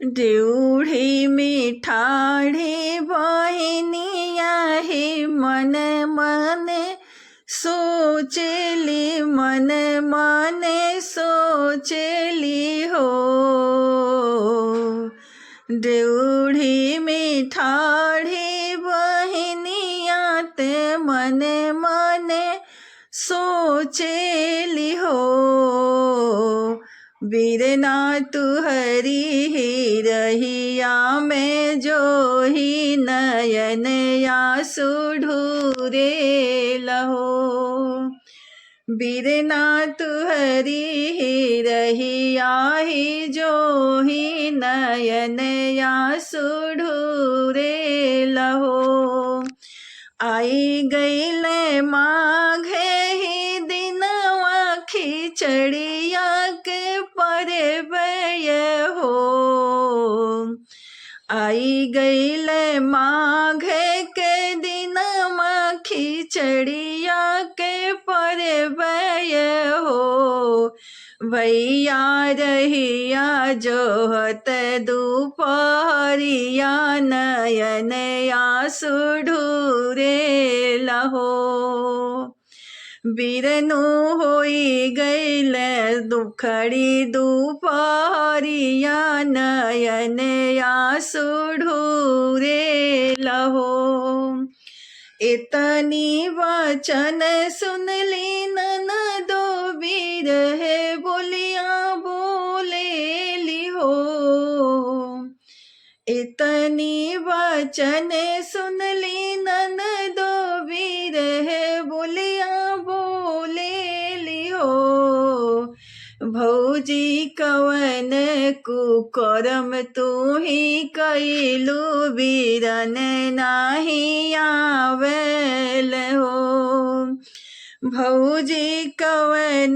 देवढी मिठाढे बहिनिया हे मन मन सोचली, मन मन सोचली हो। देवढी मिठाढे बहिनिया ते मन मन सोचली हो। बीरना तू हरी ही रहिया में जो ही नयन आंसू ढूरे लहो। बीरना तू हरी ही रहिया ही जो ही नयन आंसू ढूरे लहो। आई गईल माघे ही दिनवा खिचड़िया के परबय हो। आई गईल माघे के दिनवा खिचड़िया के परबय हो। भैया रहिया जोहत दुपहरिया नयन आंसू ढूरे लहो। बीरनु होई गईल दुखड़ी दुपहरिया नयन आंसू ढूरे लहो। इतनी वचन सुन ली ननदो बिरहे बोलिया बोले लिहो। इतनी वचन सुन ली ननदो बिरहे बोलिया बोले लिहो। भौजी कवन कुकरम तू ही कैलू बीरन नाही आवेल हो। भौजी कवन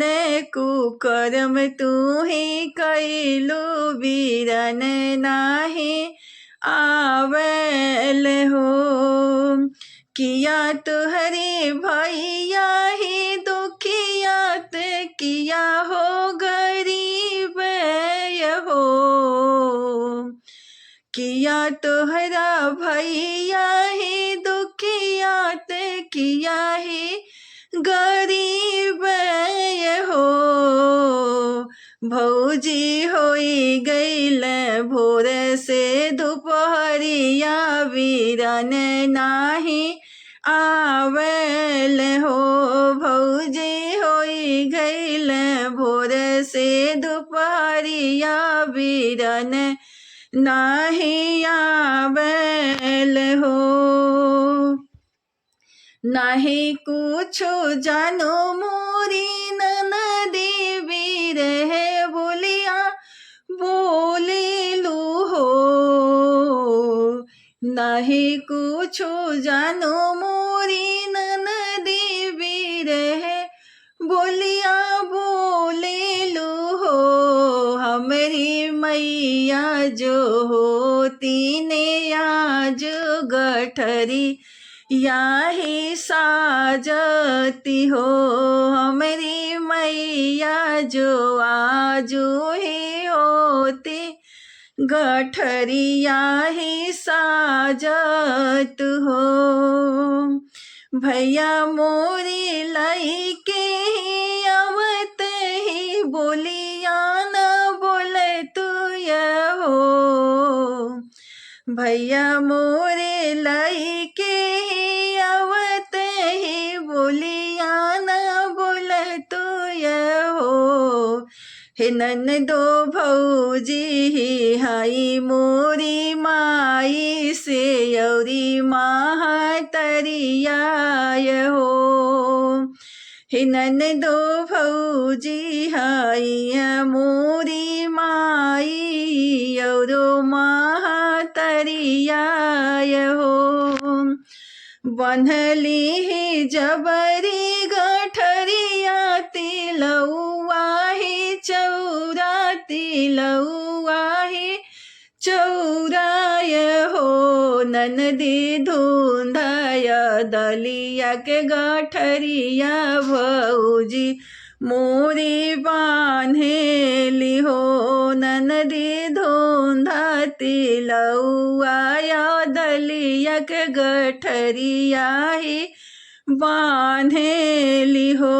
कुकरम तू ही कैलू बीरन नाही आवेल हो। किया तुहरे भैया ही दुखियात किया हो गरीब हो। किया तुहरा भैया ही दुखियात किया ही गरीब हो। भौजी होई गईल भोर से दोपहरिया बीरन नाही आवेल हो। भौजी होई गईल भोर से दोपहरिया बीरन नाही आवेल हो। नाही कुछो जानो मोरी ननदी बिरहे बोलिया बोलेलू हो। नहीं कुछो जानो मोरी ननदी बिरहे बोलिया बोलेलू हो। हमरी मैया जो होती ने आज गठरी याही साजती हो। हमारी मैया जो आजू ही होती गठरिया ही साजत हो। भैया मोरी लाई के ही अवत ही बोलिया न बोले तू हो। भैया मोरे लाई के ही अवत ही बोलिया न बोल तो हो। हे ननदो भौजी ही हाई मोरी माई से यौरी महातरिया हो। हे ननदो भौजी हाई मोरी माई यौरो महातरिया हो। बन्हली ही जबरी गठरिया तिलौआ ही चौरा तिलौआ ही चौराय हो। ननदी धुंधाय दलिया के गठरिया भौजी मोरी बान्हेली हो। ननदी धुंधा तिलौआ दलिया के गठरिया ही बांधेली हो।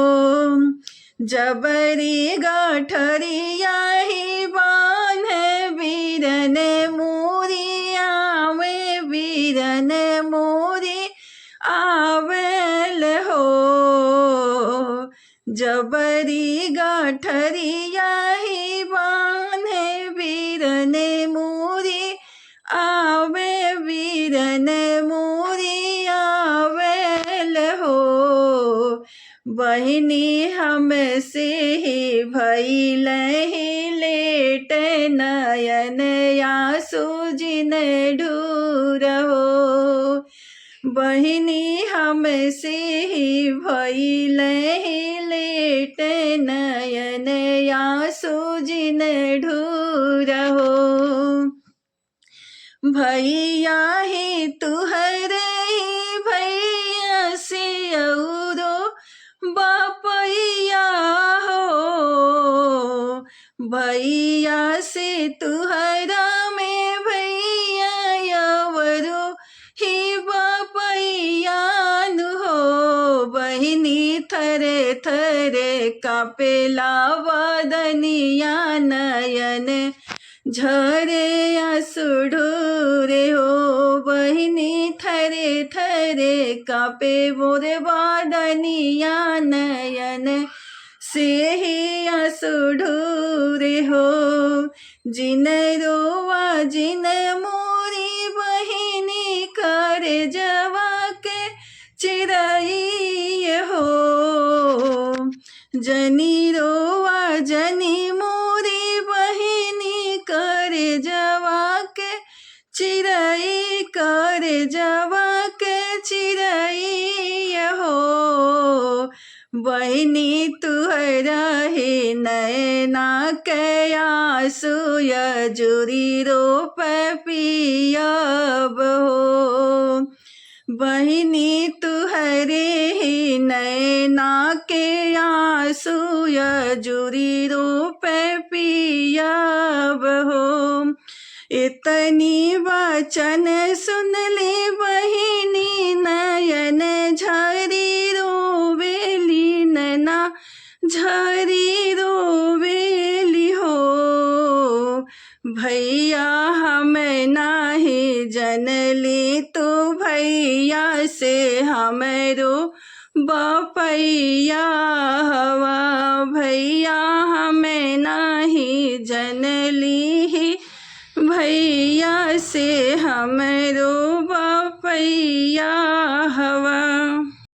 जबरी गठरिया ही बांधे बीरन मोरी आवे बीरन मोरी आवेल हो। जबरी गठरिया ही बांधे बीरन मोरी आवे बीरन मोरी आवेल हो। बहिनी हमसे ही भइल ही लेट नयन आंसू जिन ढूर हो। बहिनी हमसे ही भइल ही लेट नयन आंसू जिन ढूर हो। भैया ही तुहरे ही भैया से औरो बापैया हो। भैया से तुहरा में भैया यवरो ही बापैया हो। बहिनी थरे थरे कापेला बदनिया नयन झरे आंसुढूरे हो। बहिनी थरे थरे कापे मोरे बदनिया नयन से ही आंसुढूरे हो। जिन रोवा जिन मोरी बहिनी कर जवा के चिरई हो। जनी रोवा जनी मोरी बहिनी कर जवा के चिरई कर जवा के चिरई हो। बहिनी तुहरा ही नैना के आंसू यजुरी रोप पियब हो। बहिनी तुहरे ही नैना के आंसू यजुरी रोप पियब हो। इतनी वचन सुन ले बहिनी नयन झरी रोवेली नैना झरी रोवेली हो। भैया हम नाही जनली तो भैया से हमरो बापैया हवा। भैया हम नाही जनली ही भैया से हमरो बापैया